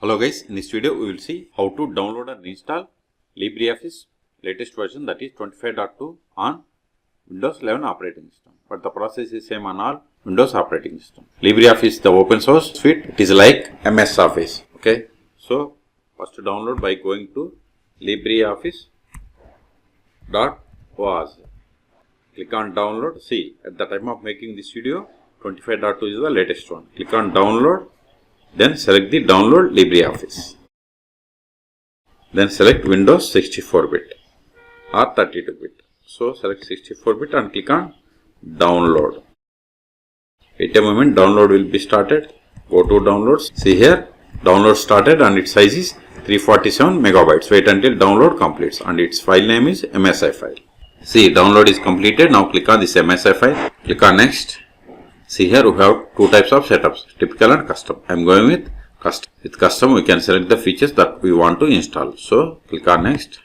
Hello guys, in this video we will see how to download and install LibreOffice latest version, that is 25.2 on Windows 11 operating system. But the process is same on all Windows operating system. LibreOffice, the open source suite, it is like MS Office. Okay, so first to download by going to LibreOffice.org. Click on download. See, at the time of making this video, 25.2 is the latest one. Click on download. Then select the download LibreOffice. Then select Windows 64-bit or 32-bit. So select 64-bit and click on download. Wait a moment, download will be started. Go to downloads. See here, download started and its size is 347 megabytes. Wait until download completes and its file name is MSI file. See, download is completed. Now click on this MSI file. Click on next. See here we have two types of setups, typical and custom. I am going with custom. With custom we can select the features that we want to install. So click on next.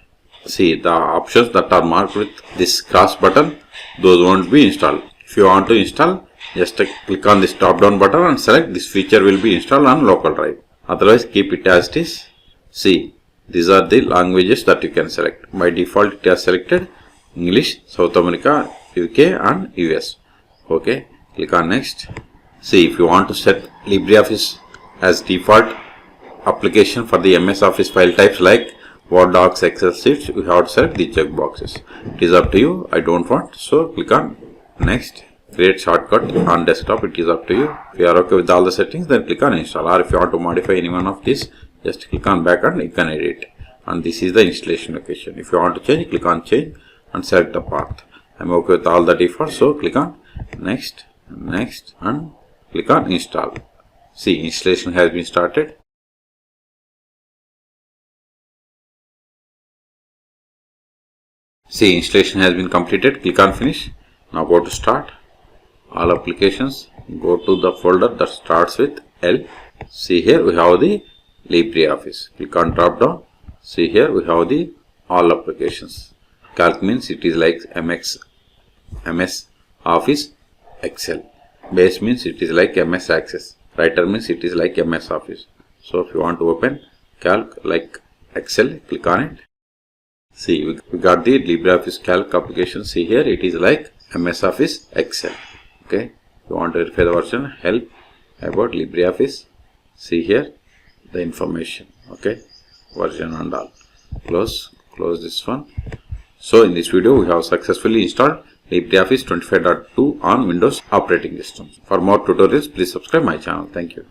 See the options that are marked with this cross button, those won't be installed. If you want to install, just click on this top down button and select this feature will be installed on local drive. Otherwise keep it as it is. See, these are the languages that you can select. By default it has selected English, South America, UK and US. Okay. Click on next. See, if you want to set LibreOffice as default application for the MS Office file types like Word, Docs, Excel sheets, you have to select the check boxes. It is up to you. I don't want. So click on next. Create shortcut on desktop. It is up to you. If you are okay with all the settings, then click on install. Or if you want to modify any one of these, just click on back and you can edit. And this is the installation location. If you want to change, click on change and select the path. I am okay with all the defaults. So click on next. Next and click on install. See, installation has been started. See, installation has been completed. Click on finish. Now go to start. All applications. Go to the folder that starts with L. See here we have the LibreOffice. Click on drop down. See here we have the all applications. Calc means it is like MS Office. Excel. Base means it is like MS Access. Writer means it is like MS Office. So if you want to open Calc like Excel, click on it. See, we got the LibreOffice Calc application. See here, it is like MS Office Excel. Okay. If you want to verify the version, help about LibreOffice. See here the information. Okay. Version and all. Close this one. So in this video, we have successfully installed LibreOffice 25.2 on Windows operating system. For more tutorials, please subscribe my channel. Thank you.